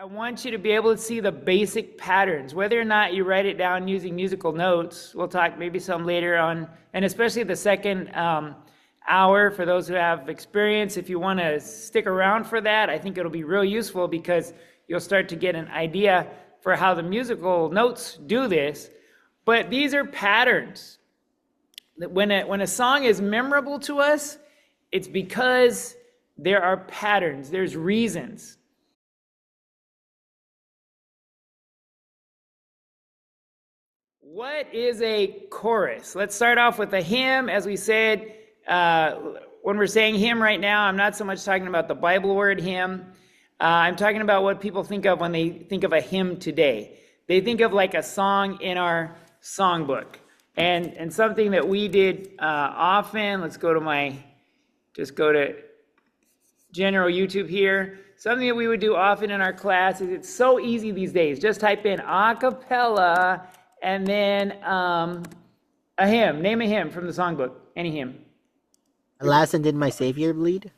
I want you to be able to see the basic patterns, whether or not you write it down using musical notes. We'll talk maybe some later on, and especially the second hour for those who have experience. If you want to stick around for that, I think it'll be real useful because you'll start to get an idea for how the musical notes do this. But these are patterns. When a song is memorable to us, it's because there are patterns, there's reasons. What is a chorus? Let's start off with a hymn. As we said, when we're saying hymn right now, I'm not so much talking about the Bible word hymn. I'm talking about what people think of when they think of a hymn today. They think of like a song in our songbook. And something that we did often, let's go to just go to general YouTube here. Something that we would do often in our class is it's so easy these days. Just type in a cappella and then a hymn. Name a hymn from the songbook. Any hymn. Alas, and did my Savior bleed?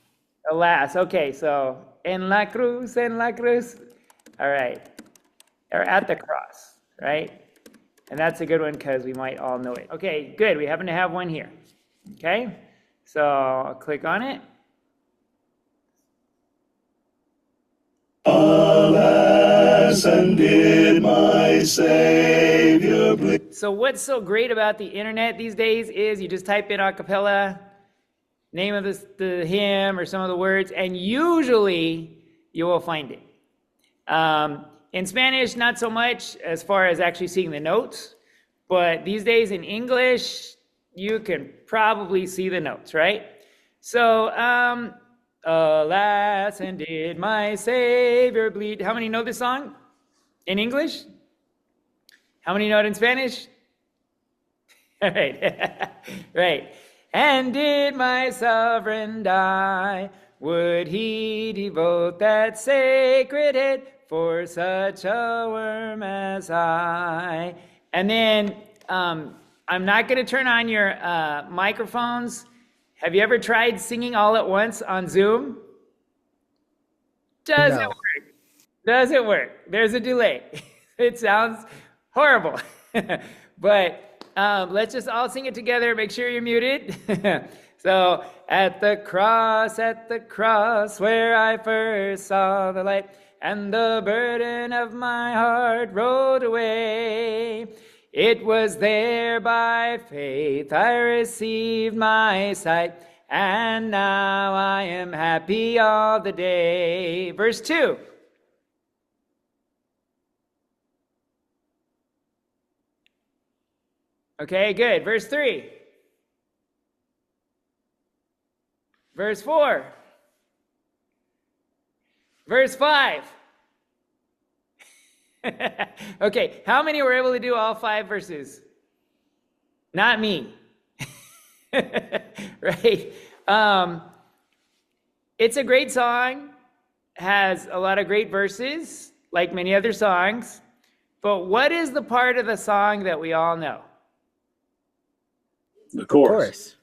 Alas. Okay, so en la cruz, en la cruz. All right. Or at the cross, right? And that's a good one because we might all know it. Okay, good. We happen to have one here. Okay, so I'll click on it. Alas, and did my Savior bleed? So what's so great about the internet these days is you just type in a cappella, name of the hymn or some of the words, and usually you will find it. In Spanish, not so much as far as actually seeing the notes, but these days in English, you can probably see the notes, right? So, alas, and did my Savior bleed? How many know this song in English? How many know it in Spanish? All right, right. And did my sovereign die? Would he devote that sacred head for such a worm as I? And then I'm not going to turn on your microphones. Have you ever tried singing all at once on Zoom? Doesn't No. work. Doesn't work. There's a delay. It sounds horrible. But let's just all sing it together. Make sure you're muted. So, at the cross, where I first saw the light, and the burden of my heart rolled away. It was there by faith I received my sight, and now I am happy all the day. Verse 2. Okay, good. Verse 3. Verse 4. Verse 5. Okay, how many were able to do all 5 verses? Not me. Right? It's a great song, has a lot of great verses, like many other songs. But what is the part of the song that we all know? The chorus.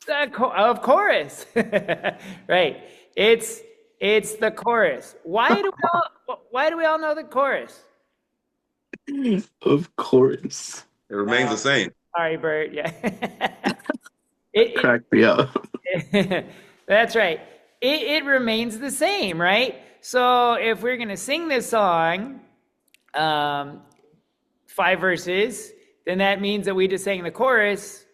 Of course. Right. It's the chorus. Why do we all know the chorus? Of course. It remains the same. Sorry, Bert. Yeah. Crack me up. That's right. It remains the same, right? So if we're going to sing this song, 5 verses, then that means that we just sang the chorus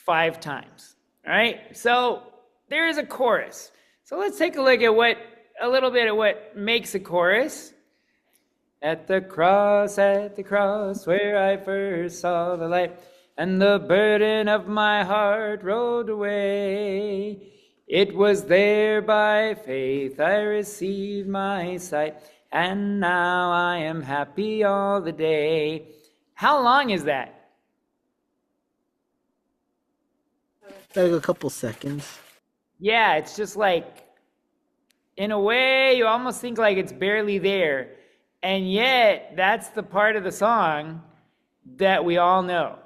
5 times. All right. So there is a chorus. So let's take a look at a little bit of what makes a chorus. At the cross, where I first saw the light, and the burden of my heart rolled away. It was there by faith I received my sight, and now I am happy all the day. How long is that? Like a couple seconds. Yeah, it's just like, in a way, you almost think like it's barely there. And yet, that's the part of the song that we all know.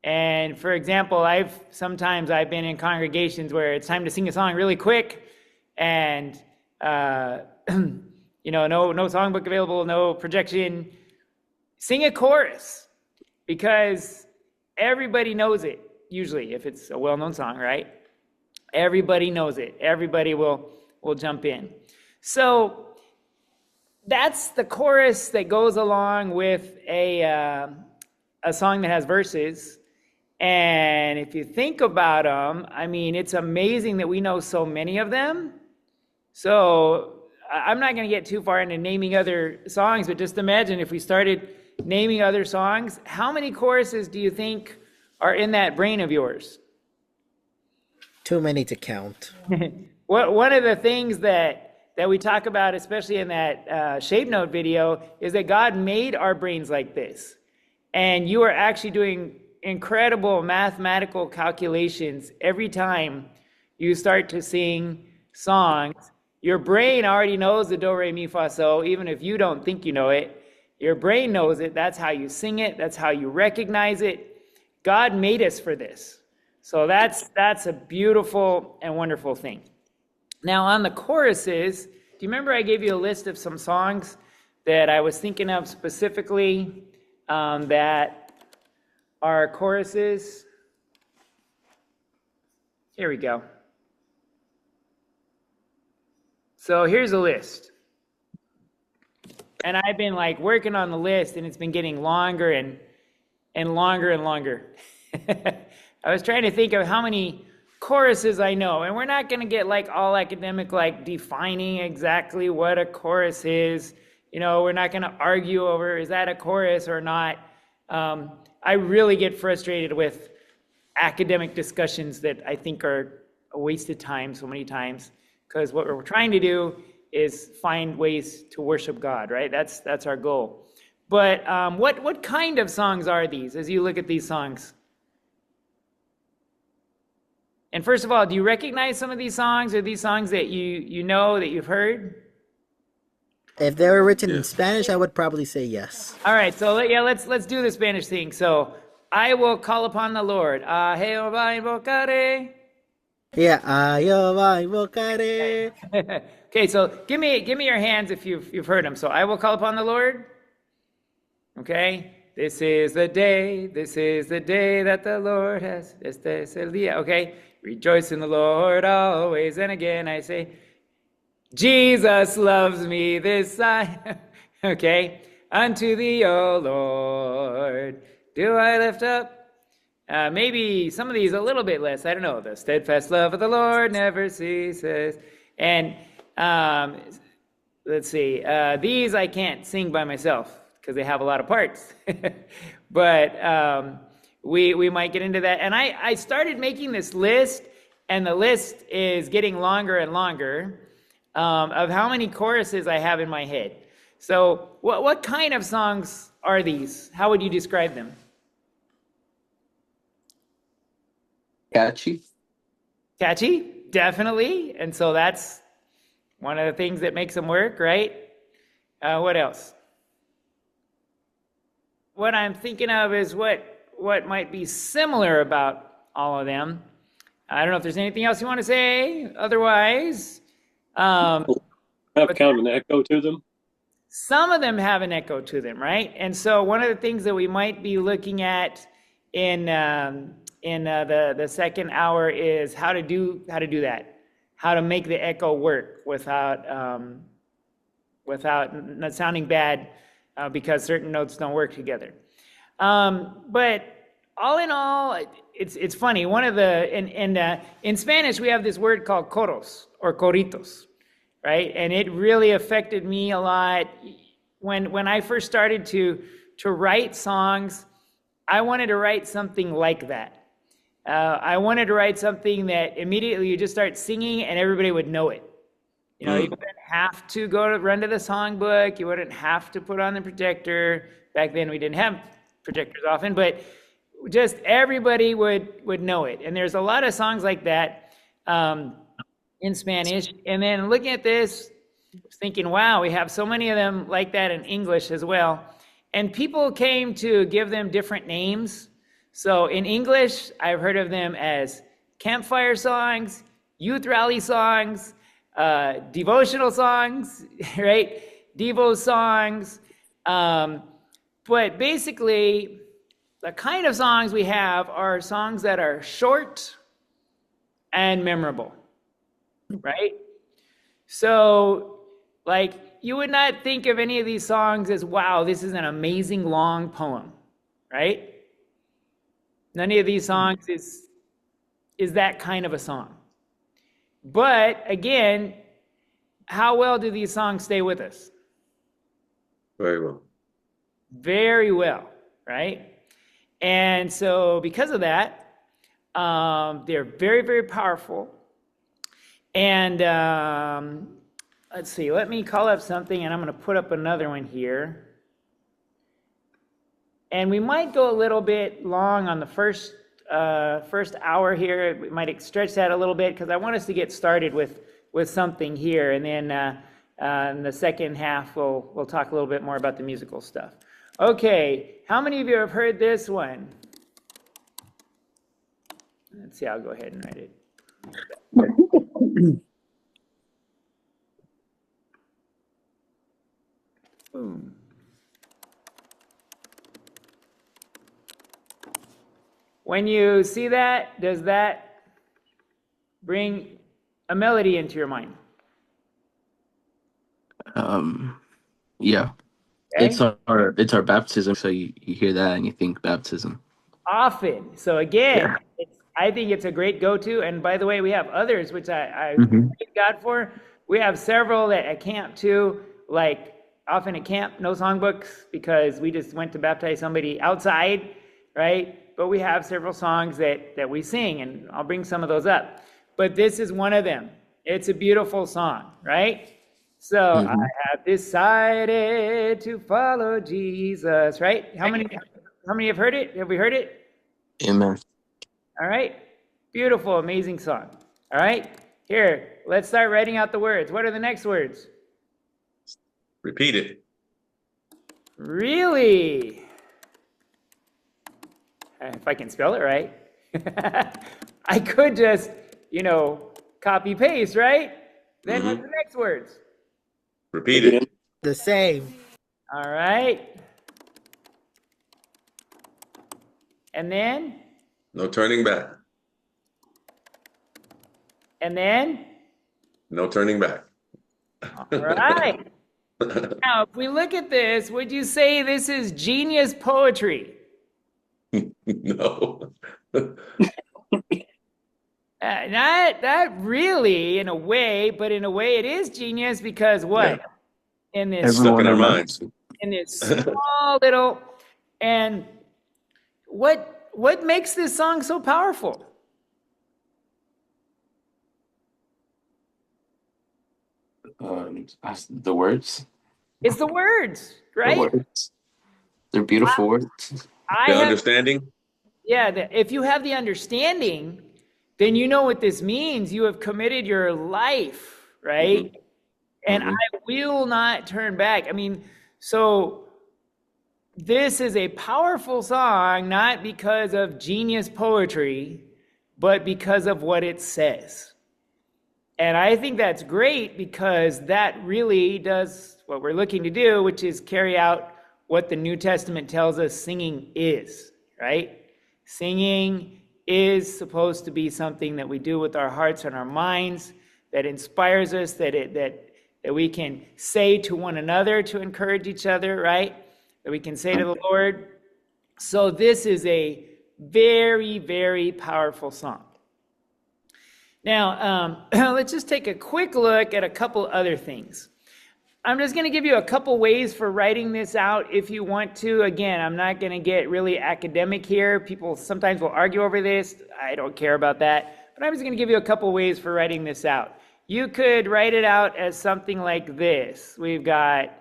And for example, I've been in congregations where it's time to sing a song really quick, and no songbook available, no projection. Sing a chorus, because everybody knows it, usually, if it's a well-known song, right? Everybody knows it. Everybody will jump in. So that's the chorus that goes along with a song that has verses. And if you think about them, I mean, it's amazing that we know so many of them. So I'm not going to get too far into naming other songs, but just imagine if we started naming other songs, how many choruses do you think are in that brain of yours? Too many to count. One of the things that we talk about, especially in that Shape Note video, is that God made our brains like this. And you are actually doing incredible mathematical calculations every time you start to sing songs. Your brain already knows the do, re, mi, fa, so, even if you don't think you know it. Your brain knows it. That's how you sing it. That's how you recognize it. God made us for this. So that's a beautiful and wonderful thing. Now on the choruses, do you remember I gave you a list of some songs that I was thinking of specifically that are choruses? Here we go. So here's a list. And I've been like working on the list, and it's been getting longer and longer and longer. I was trying to think of how many choruses I know, and we're not going to get like all academic, like defining exactly what a chorus is. We're not going to argue over, is that a chorus or not? I really get frustrated with academic discussions that I think are a waste of time so many times, because what we're trying to do is find ways to worship God, right? That's our goal. But what kind of songs are these as you look at these songs? And first of all, do you recognize some of these songs? Are these songs that you know, that you've heard? If they were written in Spanish, I would probably say yes. All right, so let's do the Spanish thing. So, I will call upon the Lord. A Jehová invocaré. Yeah, Jehová invocaré. Okay, so give me your hands if you've heard them. So, I will call upon the Lord. Okay, this is the day that the Lord has. Este es el día. Okay, rejoice in the Lord always. And again, I say, Jesus loves me, this I. Okay, unto thee, O Lord, do I lift up. Maybe some of these a little bit less. I don't know. The steadfast love of the Lord never ceases. And let's see. These I can't sing by myself because they have a lot of parts. But we might get into that. And I started making this list, and the list is getting longer and longer of how many choruses I have in my head. So what kind of songs are these? How would you describe them? Catchy. Catchy, definitely. And so that's one of the things that makes them work, right? What else? What I'm thinking of is what might be similar about all of them. I don't know if there's anything else you want to say. Otherwise, have kind of an echo to them. some of them have an echo to them, right? And so one of the things that we might be looking at in the second hour is how to do that, how to make the echo work without not sounding bad because certain notes don't work together. But all in all, it's funny. One of the in Spanish we have this word called coros or coritos, right? And it really affected me a lot when I first started to write songs. I wanted to write something like that. I wanted to write something that immediately you just start singing and everybody would know it. You know, you wouldn't have to run to the songbook. You wouldn't have to put on the projector. Back then we didn't have projectors often, but just everybody would know it. And there's a lot of songs like that in Spanish. And then looking at this, thinking, wow, we have so many of them like that in English as well. And people came to give them different names. So in English, I've heard of them as campfire songs, youth rally songs, devotional songs, right? Devo songs. But basically, the kind of songs we have are songs that are short and memorable, right? So, like, you would not think of any of these songs as, wow, this is an amazing long poem, right? None of these songs is that kind of a song. But again, how well do these songs stay with us? Very well. Very well, right? And so because of that, they're very, very powerful. And let's see, let me call up something, and I'm going to put up another one here. And we might go a little bit long on the first hour here. We might stretch that a little bit because I want us to get started with something here, and then in the second half we'll talk a little bit more about the musical stuff. Okay, how many of you have heard this one? Let's see, I'll go ahead and write it. Boom. When you see that, does that bring a melody into your mind? Yeah. Okay? It's our baptism, so you hear that and you think baptism. Often. So again, Yeah. I think it's a great go-to. And by the way, we have others, which I Mhm. thank God for. We have several that at camp too, like often at camp, no songbooks, because we just went to baptize somebody outside, right? But we have several songs that we sing, and I'll bring some of those up. But this is one of them. It's a beautiful song, right? So Mhm. I have decided to follow Jesus, right? How many have heard it? Have we heard it? Amen. All right. Beautiful, amazing song. All right. Here, let's start writing out the words. What are the next words? Repeat it. Really? If I can spell it right. I could just, copy paste, right? Then what's the next words? Repeat it. The same. All right. And then? No turning back. And then? No turning back. All right. Now, if we look at this, would you say this is genius poetry? No. Not really, in a way, but in a way it is genius because what? Yeah. In this Stuck in our minds. in this small little, and what makes this song so powerful? The words. It's the words, right? The words. They're beautiful words. The understanding. If you have the understanding, then you know what this means. You have committed your life, right? Mm-hmm. And I will not turn back. I mean, so this is a powerful song, not because of genius poetry, but because of what it says. And I think that's great because that really does what we're looking to do, which is carry out what the New Testament tells us singing is, right? Singing is supposed to be something that we do with our hearts and our minds, that inspires us, that we can say to one another to encourage each other, right? That we can say to the Lord. So this is a very, very powerful song. Now, let's just take a quick look at a couple other things. I'm just going to give you a couple ways for writing this out if you want to. Again, I'm not going to get really academic here. People sometimes will argue over this. I don't care about that. But I'm just going to give you a couple ways for writing this out. You could write it out as something like this. We've got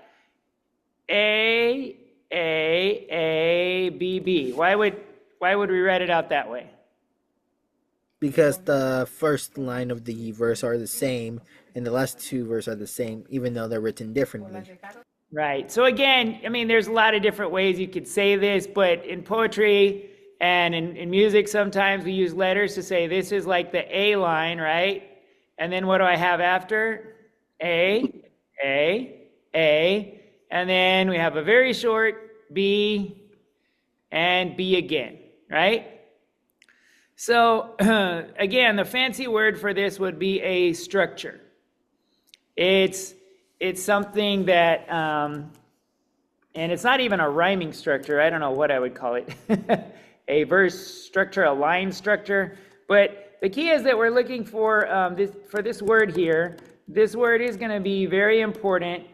A, B, B. Why would we write it out that way? Because the first line of the verse are the same, and the last two verses are the same, even though they're written differently. Right. So again, I mean, there's a lot of different ways you could say this, but in poetry and in music, sometimes we use letters to say this is like the A line, right? And then what do I have after? A, A, and then we have a very short B, and B again, right? So again, the fancy word for this would be a structure. It's something that, and it's not even a rhyming structure. I don't know what I would call it. A verse structure, a line structure. But the key is that we're looking for this word here. This word is going to be very important.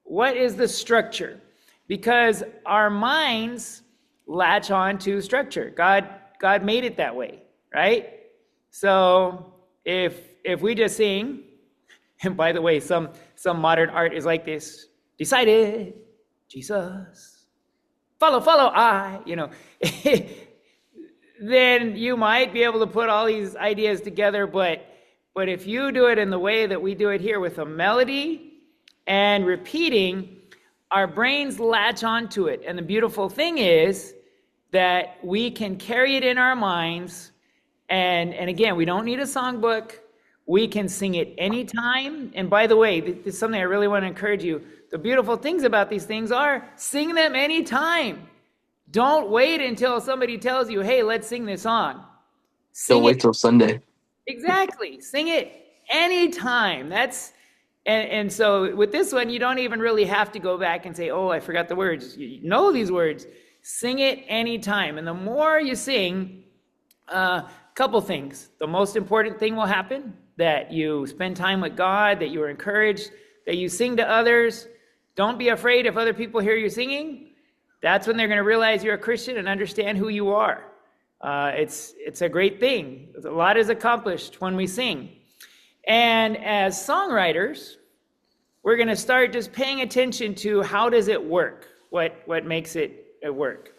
What is the structure? Because our minds latch on to structure. God made it that way, right? So if we just sing, and by the way, some modern art is like this: decided, Jesus, follow, I, then you might be able to put all these ideas together, but if you do it in the way that we do it here, with a melody and repeating, our brains latch onto it. And the beautiful thing is that we can carry it in our minds, and again, we don't need a songbook. We can sing it anytime. And by the way, this is something I really want to encourage you. The beautiful things about these things are sing them anytime. Don't wait until somebody tells you, hey, let's sing this song. Don't wait till Sunday. Exactly. Sing it anytime. And so with this one, you don't even really have to go back and say, oh, I forgot the words. You know these words. Sing it anytime. And the more you sing, couple things. The most important thing will happen, that you spend time with God, that you are encouraged, that you sing to others. Don't be afraid if other people hear you singing. That's when they're going to realize you're a Christian and understand who you are. It's a great thing. A lot is accomplished when we sing. And as songwriters, we're going to start just paying attention to how does it work? What makes it work?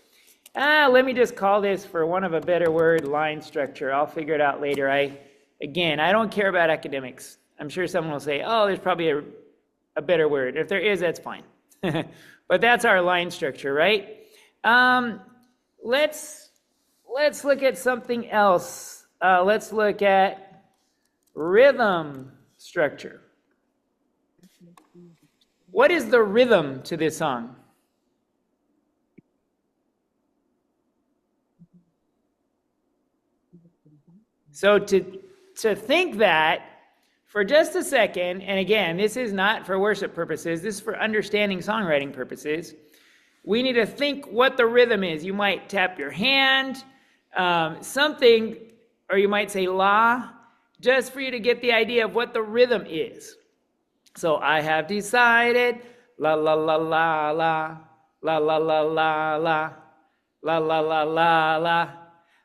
Let me just call this, for want of a better word, line structure. I'll figure it out later. I don't care about academics. I'm sure someone will say, oh, there's probably a better word. If there is, that's fine. But that's our line structure, right? Let's look at something else. Let's look at rhythm structure. What is the rhythm to this song? So to think that for just a second, and again, this is not for worship purposes, this is for understanding songwriting purposes, we need to think what the rhythm is. You might tap your hand, something, or you might say la, just for you to get the idea of what the rhythm is. So I have decided, la la la la la, la la la la la, la la la la la,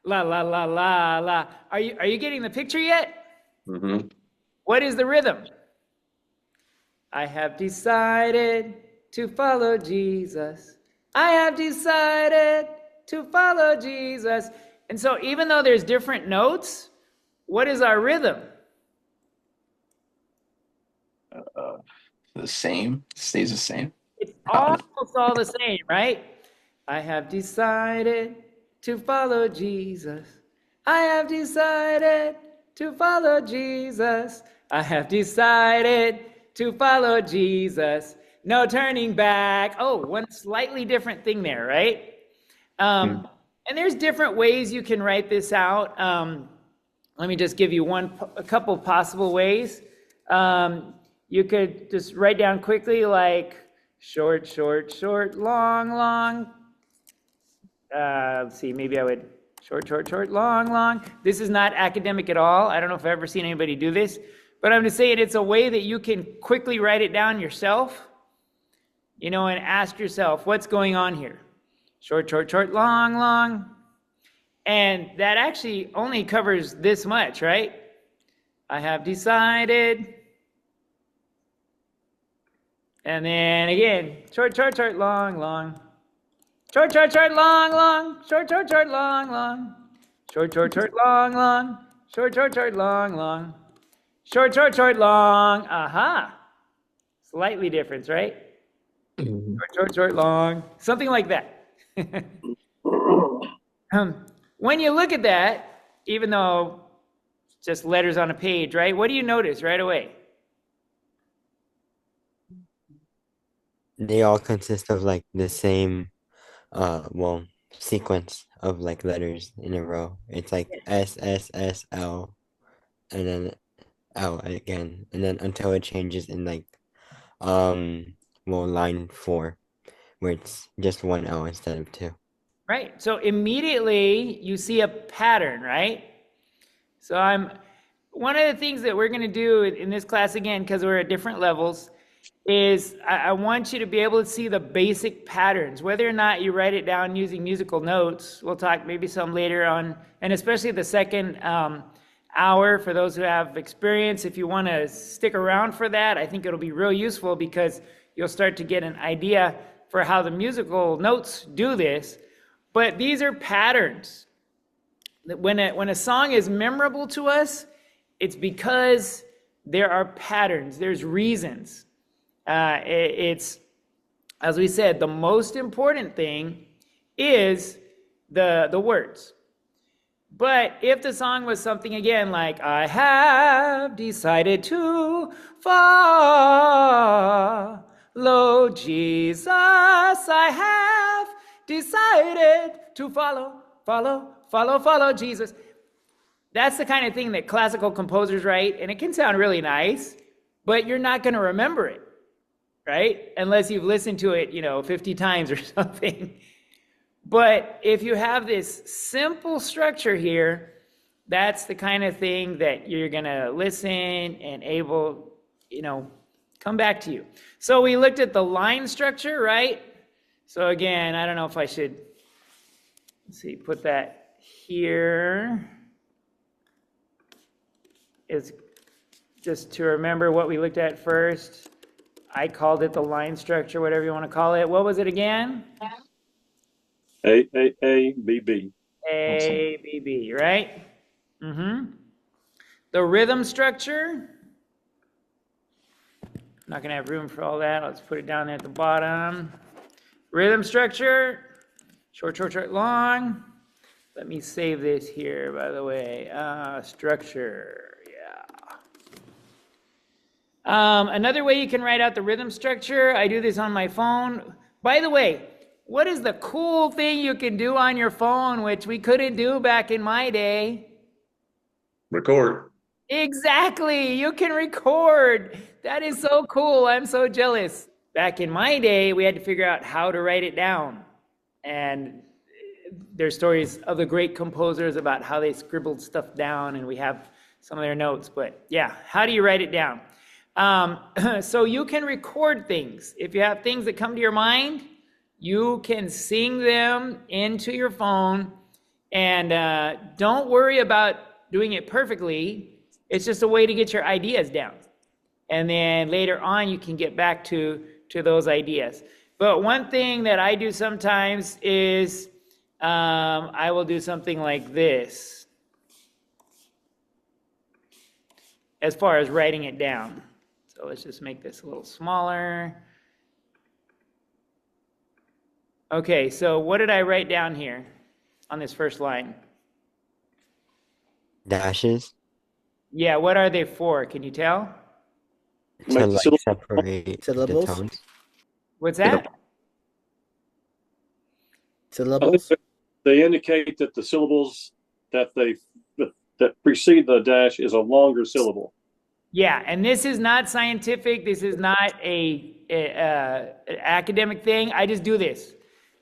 la la la la la. Are you getting the picture yet? Mm-hmm. What is the rhythm? I have decided to follow Jesus. I have decided to follow Jesus. And so even though there's different notes, what is our rhythm? The same. Stays the same. It's almost all the same, right? I have decided to follow Jesus. I have decided to follow Jesus. I have decided to follow Jesus. No turning back. Oh, one slightly different thing there, right? And there's different ways you can write this out. Let me just give you a couple possible ways. You could just write down quickly, like short, short, short, long, long. Let's see, maybe I would short, short, short, long, long. This is not academic at all. I don't know if I've ever seen anybody do this, but I'm just saying it's a way that you can quickly write it down yourself, and ask yourself, what's going on here? Short, short, short, long, long. And that actually only covers this much, right? I have decided. And then again, short, short, short, long, long. Short, short, short, long, long. Short, short, short, long, long. Short, short, short, long, long. Short, short, short, long, long. Short, short, short, long. Aha. Slightly different, right? Short, short, short, long. Something like that. When you look at that, even though it's just letters on a page, right? What do you notice right away? they all consist of like the same well sequence of like letters in a row. It's like S S S L and then L again, and then until it changes in like well line 4 where it's just one L instead of two. Right. So immediately you see a pattern, right? So one of the things that we're going to do in this class again, because we're at different levels, is I want you to be able to see the basic patterns, whether or not you write it down using musical notes. We'll talk maybe some later on, and especially the second hour for those who have experience. If you want to stick around for that, I think it'll be real useful because you'll start to get an idea for how the musical notes do this. But these are patterns. When a song is memorable to us, it's because there are patterns, there's reasons. It's, as we said, the most important thing is the words. But if the song was something, again, like, I have decided to follow Jesus, I have decided to follow Jesus. That's the kind of thing that classical composers write, and it can sound really nice, but you're not going to remember it, right? Unless you've listened to it, 50 times or something. But if you have this simple structure here, that's the kind of thing that you're going to listen and able, come back to you. So we looked at the line structure, right? So again, I don't know if I should, put that here. Is just to remember what we looked at first. I called it the line structure, whatever you want to call it. What was it again? A, B, B. A, B, B, right? The rhythm structure. Not going to have room for all that. Let's put it down there at the bottom. Rhythm structure. Short, short, short, long. Let me save this here, by the way. Structure. Another way you can write out the rhythm structure, I do this on my phone. By the way, what is the cool thing you can do on your phone, which we couldn't do back in my day? Record. Exactly, you can record. That is so cool. I'm so jealous. Back in my day, we had to figure out how to write it down. And there's stories of the great composers about how they scribbled stuff down, and we have some of their notes. But yeah, how do you write it down? So you can record things. If you have things that come to your mind, you can sing them into your phone, and don't worry about doing it perfectly. It's just a way to get your ideas down. And then later on, you can get back to those ideas. But one thing that I do sometimes is I will do something like this as far as writing it down. So let's just make this a little smaller. Okay, so what did I write down here on this first line? Dashes Yeah, what are they for? Can you tell? to Make the like syllable- separate Syllables? the tones. What's that? I think Syllables? they indicate that the syllables that precede the dash is a longer syllable. Yeah, and this is not scientific. This is not a academic thing. I just do this.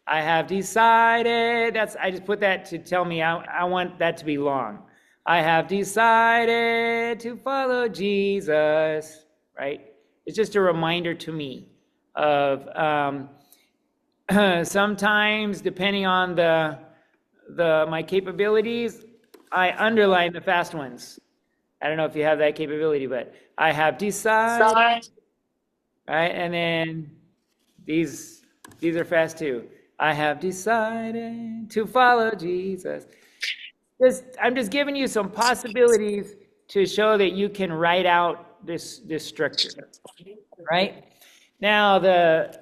I have decided. I just put that to tell me I want that to be long. I have decided to follow Jesus. Right? It's just a reminder to me of sometimes, depending on my capabilities, I underline the fast ones. I don't know if you have that capability, but I have decided, right? And then these are fast too. I have decided to follow Jesus. I'm just giving you some possibilities to show that you can write out this structure, right? Now the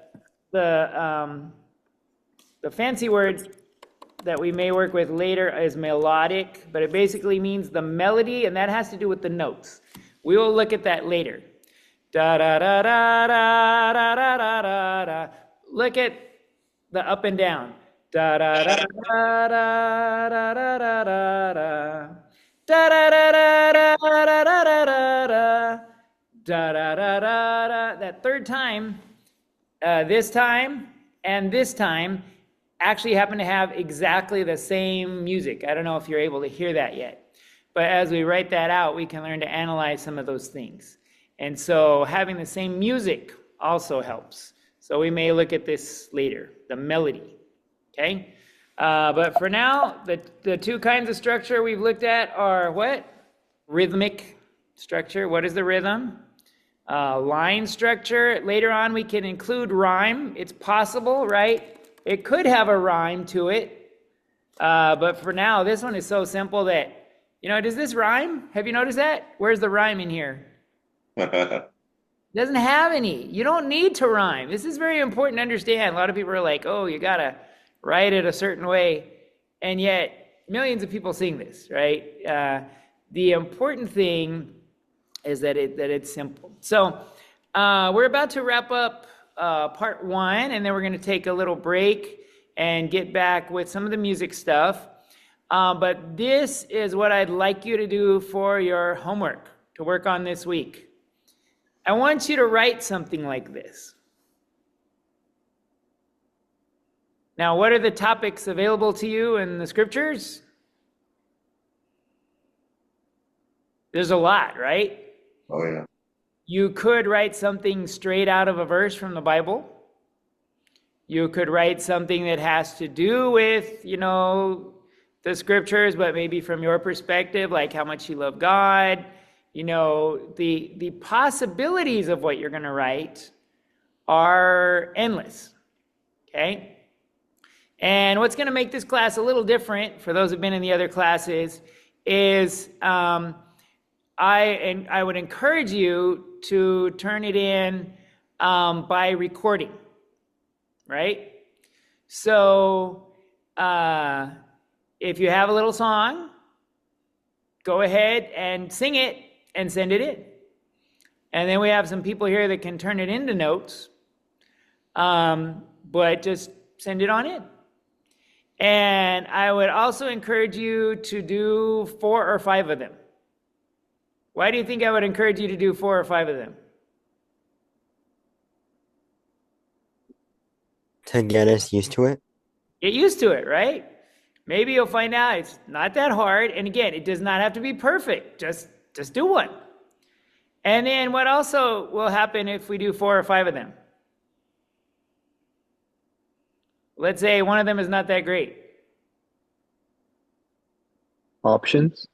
fancy word that we may work with later is melodic, but it basically means the melody, and that has to do with the notes. We will look at that later. Da da da da da da da da da da. Look at the up and down. Da da da da da da da da da. Da da da da da da da da da. Da da da da da. That third time, this time and this time actually happen to have exactly the same music. I don't know if you're able to hear that yet. But as we write that out, we can learn to analyze some of those things. And so having the same music also helps. So we may look at this later, the melody, okay? But for now, the two kinds of structure we've looked at are what? Rhythmic structure. What is the rhythm? Line structure. Later on, we can include rhyme. It's possible, right? It could have a rhyme to it. But for now, this one is so simple that, does this rhyme? Have you noticed that? Where's the rhyme in here? Doesn't have any. You don't need to rhyme. This is very important to understand. A lot of people are like, oh, you got to write it a certain way. And yet, millions of people sing this, right? The important thing is that it's simple. So we're about to wrap up part one, and then we're going to take a little break and get back with some of the music stuff. But this is what I'd like you to do for your homework to work on this week. I want you to write something like this. Now, what are the topics available to you in the scriptures? There's a lot, right? Oh, yeah. You could write something straight out of a verse from the Bible. You could write something that has to do with, the scriptures, but maybe from your perspective, like how much you love God. The possibilities of what you're going to write are endless, okay? And what's going to make this class a little different, for those who've been in the other classes, is I would encourage you to turn it in by recording, right? So if you have a little song, go ahead and sing it and send it in. And then we have some people here that can turn it into notes, but just send it on in. And I would also encourage you to do 4 or 5 of them. Why do you think I would encourage you to do 4 or 5 of them? To get us used to it. Get used to it, right? Maybe you'll find out it's not that hard. And again, it does not have to be perfect. Just do one. And then what also will happen if we do 4 or 5 of them? Let's say one of them is not that great. Options.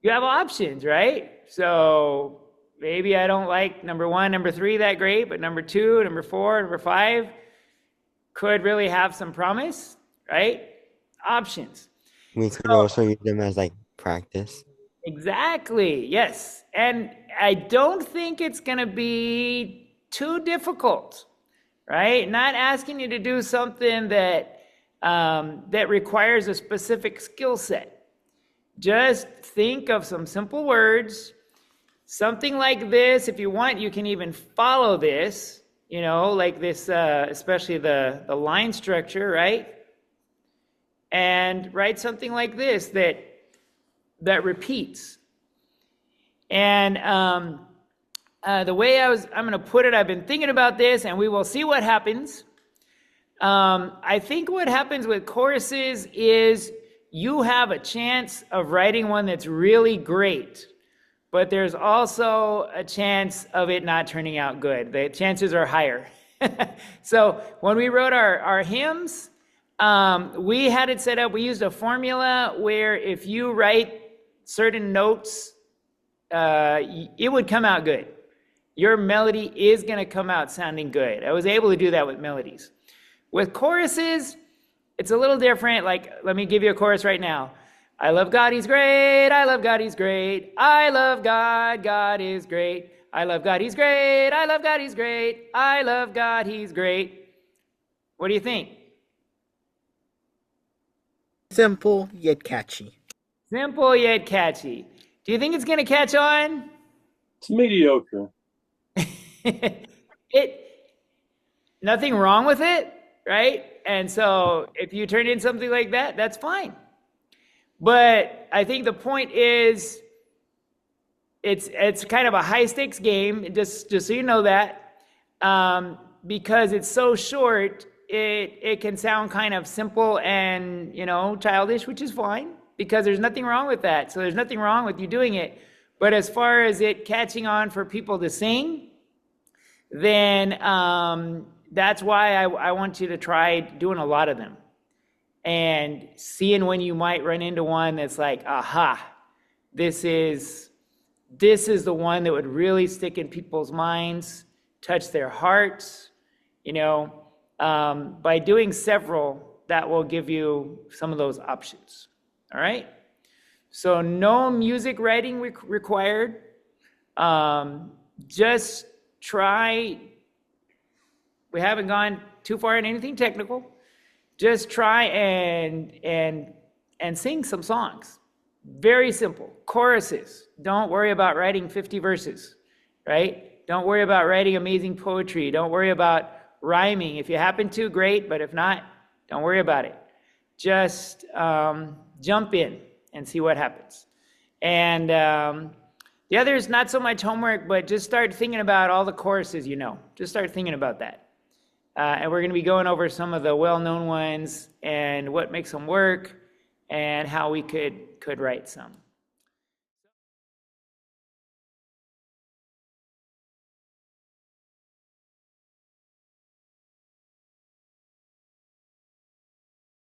You have options, right? So maybe I don't like number 1, number 3 that great, but number 2, number 4, number 5 could really have some promise, right? Options. We could also use them as like practice. Exactly, yes. And I don't think it's going to be too difficult, right? Not asking you to do something that requires a specific skill set. Just think of some simple words, something like this. If you want, you can even follow this, like this, especially the line structure, right? And write something like this that repeats. And the way I'm going to put it, I've been thinking about this, and we will see what happens. I think what happens with choruses is you have a chance of writing one that's really great, but there's also a chance of it not turning out good. The chances are higher. So when we wrote our hymns, we had it set up, we used a formula where if you write certain notes, it would come out good. Your melody is going to come out sounding good. I was able to do that with melodies. With choruses, it's a little different. Like, let me give you a chorus right now. I love God, He's great. I love God, He's great. I love God, God is great. I love God, He's great. I love God, He's great. I love God, He's great. What do you think? Simple yet catchy. Simple yet catchy. Do you think it's going to catch on? It's mediocre. it nothing wrong with it, right? And so if you turn in something like that, that's fine. But I think the point is it's kind of a high stakes game, just so you know that, because it's so short, it can sound kind of simple and, childish, which is fine, because there's nothing wrong with that. So there's nothing wrong with you doing it. But as far as it catching on for people to sing, then that's why I want you to try doing a lot of them and seeing when you might run into one that's like, aha, this is the one that would really stick in people's minds, touch their hearts. By doing several, that will give you some of those options. All right? So no music writing required. Just try. We haven't gone too far in anything technical. Just try and sing some songs. Very simple. Choruses. Don't worry about writing 50 verses, right? Don't worry about writing amazing poetry. Don't worry about rhyming. If you happen to, great, but if not, don't worry about it. Just jump in and see what happens. And the other is not so much homework, but just start thinking about all the choruses you know. Just start thinking about that. And we're going to be going over some of the well-known ones and what makes them work and how we could write some.